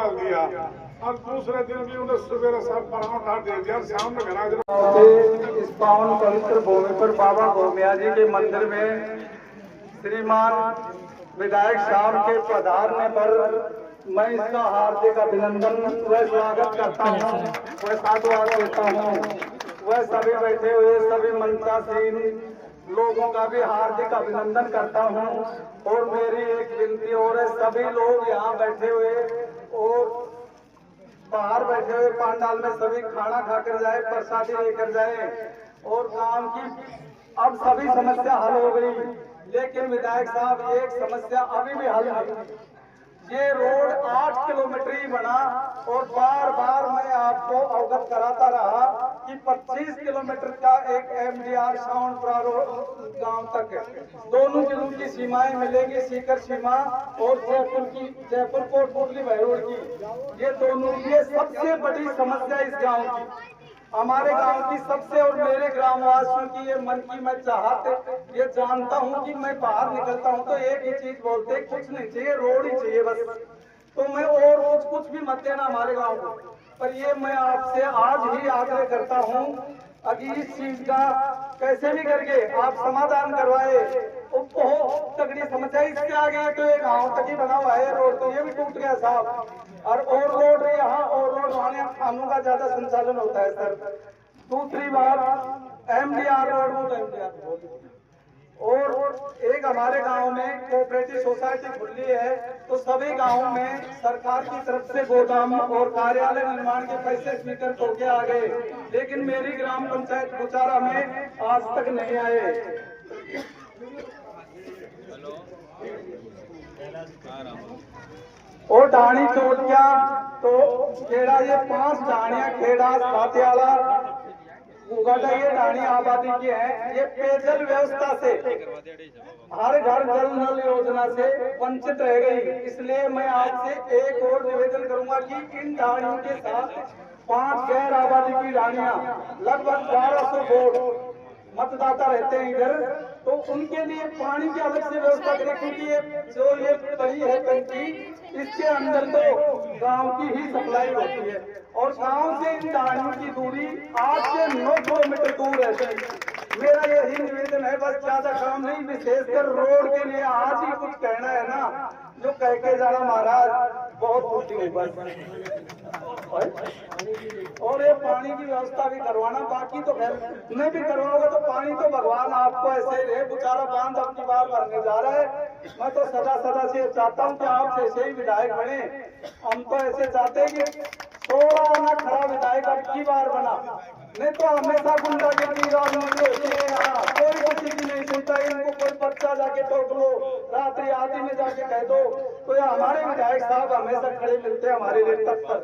डाल दिया और दूसरे दिन भी उन्हें सवेरे सब पराठा दे दिया। शाम में घना इस पावन पवित्र भूमि पर बाबा भोमिया जी के मंदिर में श्रीमान विधायक साहब के पधारने पर मैं इसका हार्दिक अभिनंदन व स्वागत करता हूँ, वह साधुवाद देता हूँ। वह सभी बैठे हुए सभी मंचासीन लोगों का भी हार्दिक अभिनंदन करता हूँ। और मेरी एक विनती और है, सभी लोग यहाँ बैठे हुए और बाहर बैठे हुए पंडाल में सभी खाना खाकर जाए, प्रसादी लेकर जाए। और गांव की अब सभी समस्या हल हो गई, लेकिन विधायक साहब एक समस्या अभी भी हल नहीं। ये रोड 8 किलोमीटर ही बना और बार बार मैं आपको अवगत कराता रहा कि 25 किलोमीटर का एक MDR साउंडपुरा रोड गांव तक है। दोनों जिलों की सीमाएं मिलेगी, सीकर सीमा और जयपुर कोटपुतली भैरोड की। ये दोनों, ये सबसे बड़ी समस्या इस गांव की, हमारे गांव की सबसे, और मेरे ग्रामवासियों की ये मन की मैं चाहत ये जानता हूं कि मैं बाहर निकलता हूं तो एक ही चीज बोलते, कुछ नहीं चाहिए, रोड ही चाहिए बस। तो मैं और कुछ भी मत देना हमारे गांव को। पर ये मैं आपसे आज ही आग्रह करता हूं अभी इस चीज का कैसे भी करके आप समाधान करवाए। बहुत तगड़ी समस्या इसके आगे तो एक गाँव तक ही बना हुआ है रोड, तो ये भी टूट गया साहब। और रोड यहाँ और रोड वहाँ कानों का ज्यादा संचालन होता है सर। दूसरी बात MDR रोड और एक हमारे गांव में कोऑपरेटिव सोसाइटी खुली है, तो सभी गांवों में सरकार की तरफ से गोदाम और कार्यालय निर्माण के पैसे स्वीकृत होके आ गए, लेकिन मेरी ग्राम पंचायत गुचारा में आज तक नहीं आए। और ढाणी चोटिया तो खेड़ा, ये 5 ढाणियां खेड़ा साथियाला उगाटा ये ढाणी आबादी की है। ये पेयजल व्यवस्था से हर घर जल नल योजना से वंचित रह गई। इसलिए मैं आपसे एक और निवेदन करूंगा कि इन ढाणियों के साथ 5 गैर आबादी की ढाणियां लगभग 1200 वोट मतदाता रहते हैं इधर, तो उनके लिए पानी की अलग से व्यवस्था करें, क्योंकि ये जो ये बड़ी है टंकी, इसके अंदर तो गांव की ही सप्लाई होती है और गांव से इन ढाणियों की दूरी 8 से 9 किलोमीटर दूर है। मेरा यही निवेदन है, बस ज्यादा काम नहीं, विशेषकर रोड के लिए आज ही कुछ कहना है ना, जो कह के जाना महाराज बहुत खुशी हुई बस। और ये पानी की व्यवस्था भी करवाना, बाकी तो खैर मैं भी करवाऊंगा, तो पानी तो भगवान आपको ऐसे ही रहे। बेचारा बांध अपनी बार भरने जा रहा है। मैं तो सदा से चाहता हूँ कि आप ऐसे ही विधायक बने। हम तो ऐसे चाहते हैं कि थोड़ा ना खरा विधायक अब की बार बना, नहीं तो हमेशा गुंडागिरी राजनीति होती है यहाँ, कोई किसी की नहीं सुनता। इनको कोई बच्चा जाके टोक लो, रात्रि आदि में जाके कह दो, तो ये हमारे विधायक साहब हमेशा खड़े मिलते हैं हमारे लिए तब तक।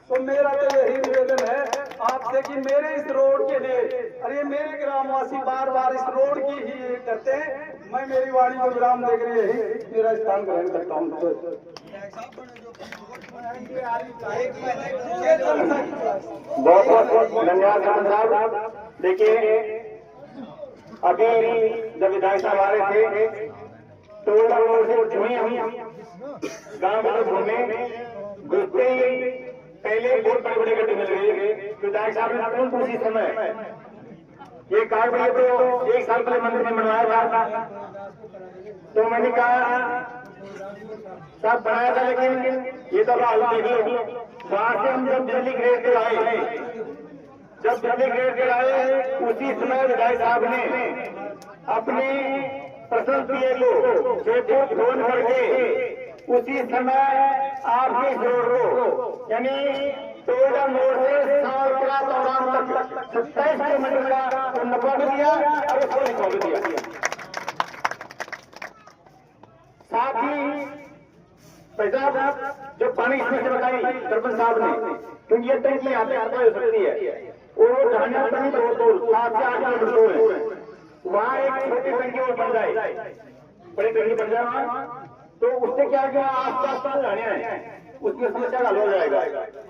तो मेरा तो यही निवेदन है आपसे कि मेरे इस रोड के लिए, अरे मेरे ग्रामवासी बार बार इस रोड की ही करते हैं। मैं मेरी वाणी को विराम देकर यही मेरा स्थान ग्रहण करता हूँ। बहुत बहुत धन्यवाद साहब। देखिए अभी जब विधायक साहब आ रहे थे तो हम गाँव में घूमे, घुसते ही पहले बहुत बड़े बड़े गड्ढे मिल गए। विधायक साहब ने तुरंत उसी समय ये कार्ड में तो 1 साल पहले मंदिर में बनवाया था, तो मैंने कहा सब बनाया था, लेकिन ये तो वहां से हम जब दिल्ली ग्रेड के आए, उसी समय विधायक साहब ने अपने पर्सनल PA को जयपुर फोन करके उसी समय आपके रोड को, यानी टोला मोड़ से सालपुरा दौरान तक 27 किलोमीटर का नपा दिया और उसको निकाल दिया। साथ ही पैसा जो पानी इसमें से बताई सरपंच साहब ने, क्योंकि ये टंकी आते हो सकती है और ढांढा पानी बहुत दूर 7 से 8 किलोमीटर दूर है, वहाँ एक छोटी टंकी और बन जाए, बड़ी टंकी बन जाए वहाँ, तो उससे क्या जो आस पास ढाणियां हैं उसमें समस्या हल हो जाएगा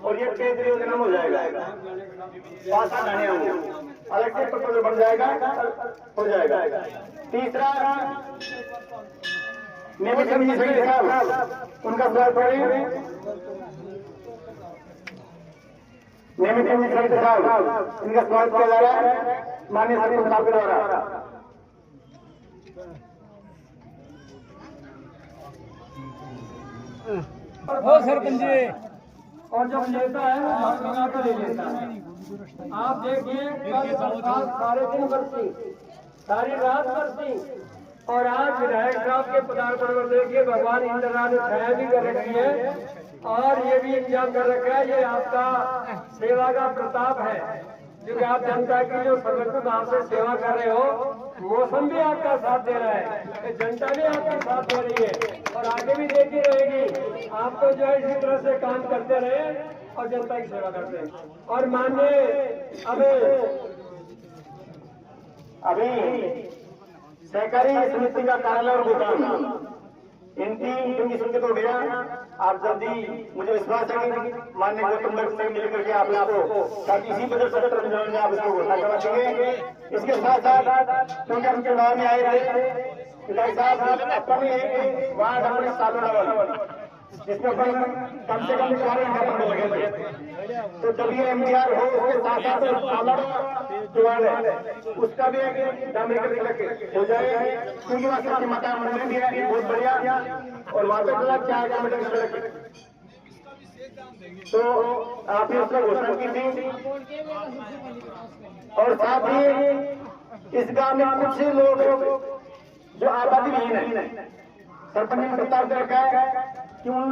और ये पेयजल योजना हो जाएगा। 5 ढाणियां अलग से प्रपोजल बन जाएगा, हो जाएगा। तीसरा नियमित साहब उनका नियमित सहित साहब इनका स्वागत किया जा रहा है माननीय सरपंच साहब के द्वारा। हो सरपंच जी। और जब लेता है वो हाथ लगा कर ले लेता है। आप देखिए कल सारे दिन बरसी, सारी रात बरसी, और आज विधायक साहब के पदार्पण पर देखिए भगवान इंद्र ने छाया भी कर रखी है और ये भी इंतजाम कर रखा है। ये आपका सेवा का प्रताप है, क्योंकि आप जनता की जो संगठित भाव से सेवा कर रहे हो, मौसम भी आपका साथ दे रहा है, जनता भी आपका साथ दे रही है और आगे भी देती रहेगी। आपको जो है इसी तरह से काम करते रहे और जनता की सेवा करते हैं। और माननीय अभी सहकारी समिति का कार्यालय और दुकान इनकी सूची तो भैया आप जल्दी, मुझे विश्वास है कि माननीय गौतम गर्ग से मिलकर के आप इसको शायद इसी बजट सत्र में आप इसको घोषणा करवा देंगे। इसके साथ साथ क्योंकि हम चुनाव में आए थे विधायक साहब, अपनी एक वार्ड अपने सालों जिसमें कम से कम 4 घंटे लगे थे, तो जब ये एमडीआर हो उसके साथ साथ जो वार्ड है उसका भी एक डायमेट्रिक हो जाए, क्योंकि वहाँ सबकी मकान मंदिर भी है बहुत बढ़िया और वहाँ पे 4 किलोमीटर सड़क, तो आपने उसका घोषणा की थी। और साथ ही इस गांव में कुछ लोग जो आबादी विहीन है, सरपंच ने प्रस्ताव दे रखा है कि उन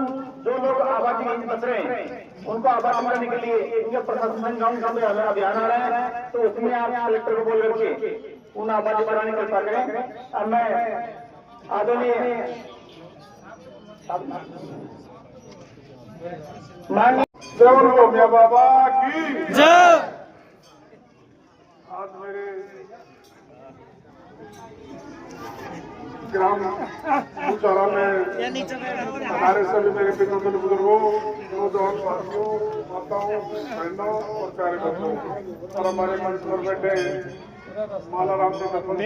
जो लोग आबादी विहीन बच रहे हैं उनको आबादी करने के लिए इनके प्रशासन गाँव का अभियान आ रहा है, तो उसमें आप कलेक्टर को बोल करके उन आबादी बढ़ाने का प्रस्ताव करें। अब मैं आदरणीय जय भोमिया बाबा की जय। आज मेरे ग्राम भूचारा में हमारे सभी मेरे पितृ बुजुर्गों, नौजवान साथियों, माताओं, बहनों और प्यारे बच्चों और हमारे मंच पर बैठे माला राम जी सरपंच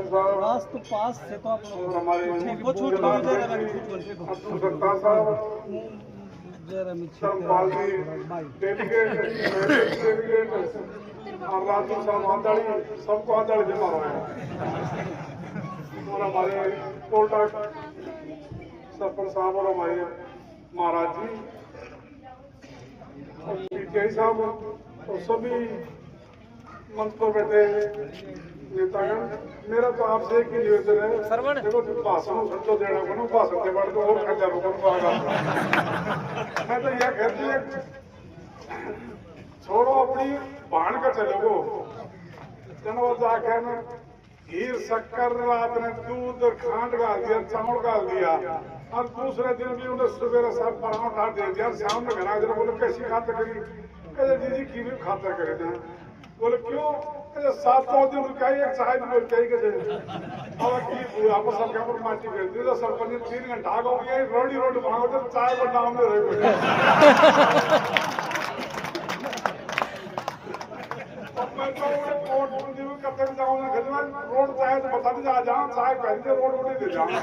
साहब और हमारे अब्दुल सत्तार साहब, धर्मपाल जी डेलीगेट और राजू साहब आंदाड़ी, सबको आंदाड़ी जमा हुआ है और हमारे कोटा सरपंच साहब और हमारे महाराज जी और पीटीआई साहब और सभी मंच पर बैठे नेतागण। मेरा तो आपसे एक ही निवेदन है, देखो भाषण तो देना को भाषण के बाद तो और खर्चा रोकना पड़ेगा। मैं तो यह कहती है छोड़ो अपनी भाण का चलो चलो जाके ना खीर शक्कर रात ने दूध खांड डाल दिया, चावल डाल दिया और दूसरे दिन भी उन्हें सवेरे सब पराठा दे दिया, शाम में घर आ बोले कैसी खाता करी, कहते दीदी की भी खाता करे थे, बोले क्यों, कहते 7 दिन रुका एक चाय भी बोल के आपको सबके ऊपर माटी कर दी, तो सरपंच 3 घंटा हो गया रोटी भागो तो चाय बनाओ में रह कब तक जाऊंगा रोड चाहे तो बता दी जा चाहे पहले रोड उठे दे जाऊंगा।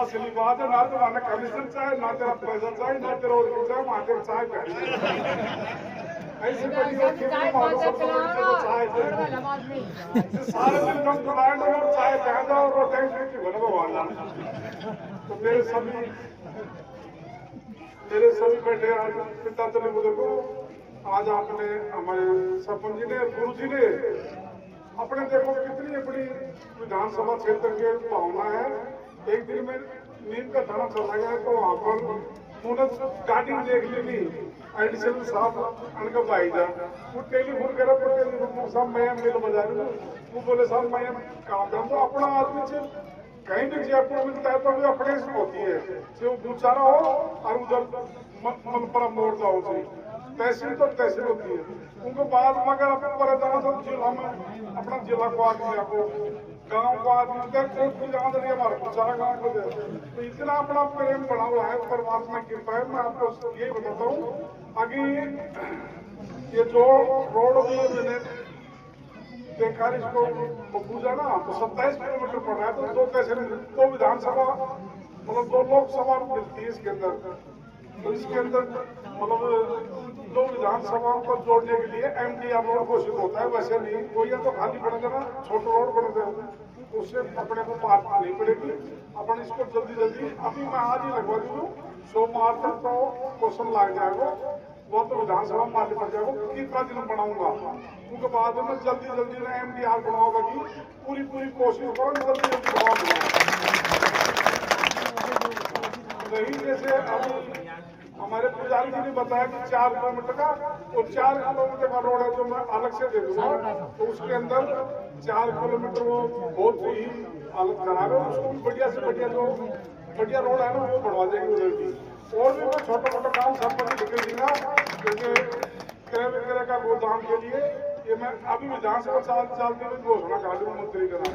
असली बात है, ना तो कमीशन चाहे, ना तेरा पैसा चाहे, ना तेरा रोड चाहे, वहां तेरा चाय ऐसे चाय सारे दिन कम चलाएंगे और चाय कह जाओ रोटी बने भगवान। तो मेरे सभी बैठे पिता चले बुजुर्गों, आज आपने हमारे सरपंच जी ने गुरु जी ने अपने देखो कितनी अपनी विधानसभा क्षेत्र की भावना है। एक दिन में नीम का थाना चला गया तो वहाँ पर उन्होंने गाड़ी देख ली थी एडिशनल साहब अनका भाई जा, वो टेलीफोन करा साहब मैं मिल बजा रही हूँ, वो बोले साहब मैं काम कर तो अपना आदमी से कहीं भी जयपुर मिलता है तो वो अपने से होती है, चाहे वो भूचारा हो और उधर मनपरा मोड़ जाओ जी, तहसील तो तहसील होती है उनको बाद में अगर अपने पर जाना तो जिला में अपना जिला को आदमी को गांव को आदमी कोर्ट जहाँ दे हमारा भूचारा गाँव को दे, तो इतना अपना प्रेम बढ़ा हुआ है, परमात्मा की कृपा है। मैं आपको यही बताता हूँ आगे ये जो रोड मैंने देखा इसको बबूजा ना तो 27 किलोमीटर पड़ रहा है, तो 2 तहसील 2 विधानसभा मतलब 2 लोकसभा मिलती है इसके अंदर, तो इसके अंदर मतलब दो विधानसभाओं को जोड़ने के लिए एमडीआर रोड घोषित होता है, वैसे नहीं कोई है तो खाली पड़ देना, छोटा रोड बन गया उससे अपने को पार नहीं पड़ेगी। अपन इसको जल्दी जल्दी अभी मैं आज ही लगवा दूँ, सोमवार तक तो क्वेश्चन लग जाएगा, वो तो विधानसभा में मान्य पड़ जाएगा, कितना दिन बनाऊंगा उनके बाद में जल्दी जल्दी मैं एमडीआर बनाऊंगा कि पूरी कोशिश करो जल्दी जल्दी बनाऊंगा। नहीं जैसे अभी हमारे पुजारी जी ने बताया कि 4 किलोमीटर का, वो 4 किलोमीटर का रोड है जो मैं अलग से दे दूंगा, तो उसके अंदर 4 किलोमीटर वो बहुत ही हालत खराब है, उसको भी बढ़िया से बढ़िया जो बढ़िया रोड है ना वो बढ़वा देंगे उधर भी। और भी मैं छोटा मोटा काम सरपंच लिखे दूंगा, जैसे क्रय विक्रय का गोदाम के लिए ये मैं अभी विधानसभा चलते हुए घोषणा करा दूँ मंत्री के नाम।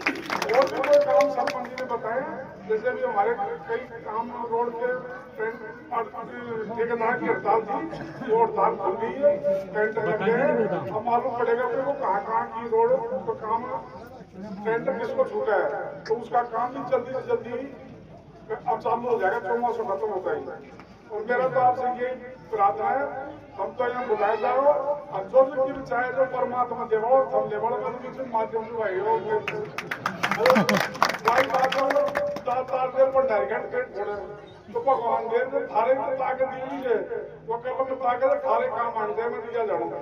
और भी कोई काम सरपंच जी ने बताए, जैसे भी हमारे कई काम रोड के ठेकेदार की हड़ताल थी, वो हड़ताल खुल गई है, टेंडर लग गए हैं। अब मालूम पड़ेगा कि वो कहाँ की रोड का काम टेंडर किसको छूटा है, तो उसका काम भी जल्दी से जल्दी अब चालू हो जाएगा, 4 माह खत्म होता है। और मेरा तो आपसे ये प्रार्थना है, हम तो यहाँ बुलाए जाओ और जो भी चाहे जो परमात्मा देवो हम देवो माध्यम से भाई तो भगवान देव ने थारे को ताकत दी है, वो कल में ताकत थारे काम आने दे मैं दिया जाऊंगा।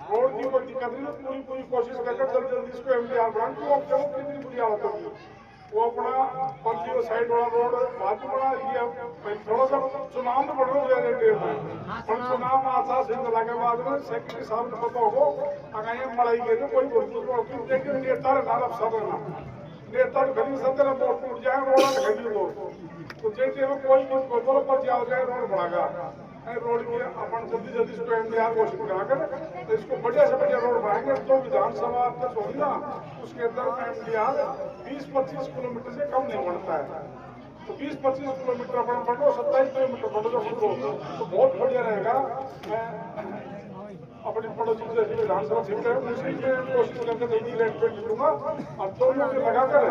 रोड की कोई दिक्कत नहीं, पूरी कोशिश करके जल्दी जल्दी इसको एमडीआर बनाऊं, तो अब देखो कितनी बुरी हालत होगी। वो अपना पंथी साइड वाला रोड बाजू बना लिया, थोड़ा सा चुनाव में बढ़ो पर चुनाव में आशा सिंह के बाद में सेक्रेटरी साहब को पता होगा अगर ये मड़ाई गई तो कोई बोलती देखिए नेता रहना अफसर रहना, नेता गरीब सत्तर वोट टूट जाए रोड खरीद लो, तो जैसे में कोई बोलो पर जाओ जाए रोड बढ़ागा रोड की अपन जल्दी जल्दी इसको एमडीआर घोषित कराकर तो इसको बढ़िया से बढ़िया रोड बनाएंगे। तो विधानसभा अध्यक्ष होगी ना उसके अंदर एमडीआर 20-25 किलोमीटर से कम नहीं बढ़ता है, तो 20-25 किलोमीटर अपन बढ़ो, 27 किलोमीटर बढ़ो तो बहुत बढ़िया रहेगा। मैं अपने पड़ोसी जैसे विधानसभा क्षेत्र है उसी में कोशिश करके नई रेट पे लूंगा और दोनों से लगाकर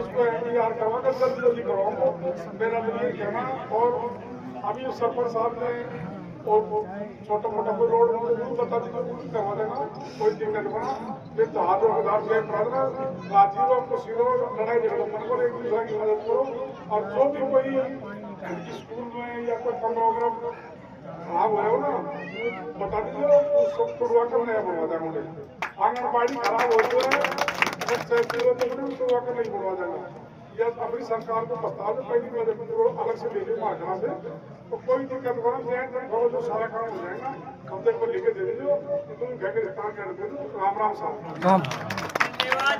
इसको एमडीआर करवाकर जल्दी जल्दी करवाऊंगा, मेरा तो ये कहना। और अभी सरपंच साहब ने और छोटा मोटा कोई रोड बता दीजिए करवा देना, कोई दिक्कत बना फिर तो हाथों हजार से प्रार्थना राजीव को सिरो लड़ाई झगड़ो मन को एक दूसरे की मदद करो। और जो भी कोई स्कूल में या कोई प्रोग्राम खराब हो ना बता दीजिए, उसको तुड़वा कर नया बनवा देंगे। आंगनबाड़ी खराब होती है तुड़वा कर नहीं बनवा देंगे, या अपनी सरकार को प्रस्ताव में पहली मदद अलग से भेजे मार्गना से, तो कोई दिक्कत करो जो सारा काम हो जाएगा, हम तक को लेके दे दीजिए, तुम घर के राम राम साहब। धन्यवाद।